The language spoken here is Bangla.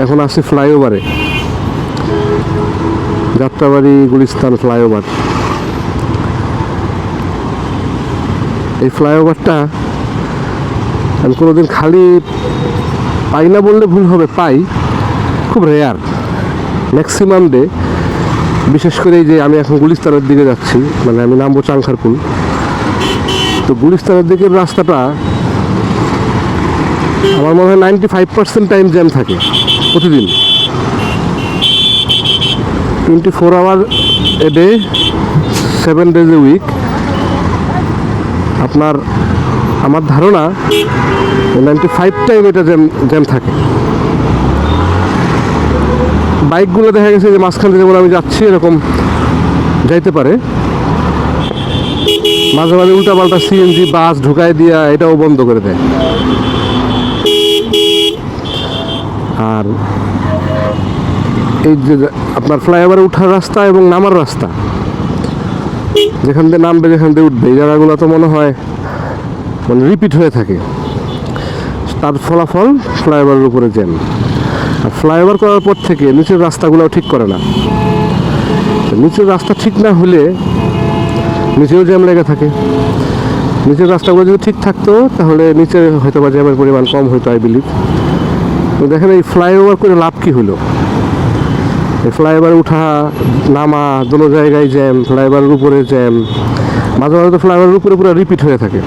এখন আসছি ফ্লাইওভারে, যাত্রাবাড়ি গুলিস্তান ফ্লাইওভার। এই ফ্লাইওভারটা আমি কোনোদিন খালি পাই না বললে ভুল হবে, পাই, খুব রেয়ার। ম্যাক্সিমাম ডে, বিশেষ করে এই যে আমি এখন গুলিস্তানের দিকে যাচ্ছি, মানে আমি নামবো চাংখারপুল, তো গুলিস্তানের দিকের রাস্তাটা আমার মনে হয় 95% টাইম জ্যাম থাকে প্রতিদিন, 24 hour a day, 7 days a week. আপনার আমার ধারণা 95 টাইম এটা জ্যাম থাকে। বাইকগুলো দেখা গেছে যে মাঝখান থেকে যেমন আমি যাচ্ছি এরকম যাইতে পারে, মাঝে মাঝে উল্টাপাল্টা সিএনজি বাস ঢুকায় দিয়া এটাও বন্ধ করে দেয়। আর এই যে আপনার ফ্লাইওভারে উঠার রাস্তা এবং নামার রাস্তা, যেখান দিয়ে নামবে যেখান দিয়ে উঠবে, এই জায়গাগুলো তো মনে হয় মানে রিপিট হয়ে থাকে। তার ফলাফল ফ্লাইওভারের উপরে জ্যাম। আর ফ্লাইওভার করার পর থেকে নিচের রাস্তাগুলোও ঠিক করে না। নিচের রাস্তা ঠিক না হলে নিচেও জ্যাম লেগে থাকে। নিচের রাস্তাগুলো যদি ঠিক থাকতো তাহলে নিচে হয়তো বা জ্যামের পরিমাণ কম হতো, আই বিলিভ। তো দেখেন এই ফ্লাইওভার করে লাভ কী হলো? এই ফ্লাইওভার উঠা নামা দোনো জায়গায় জ্যাম, ফ্লাইওভারের উপরে জ্যাম, মাঝে মাঝে তো ফ্লাইওভারের উপরে পুরো রিপিট হয়ে থাকে।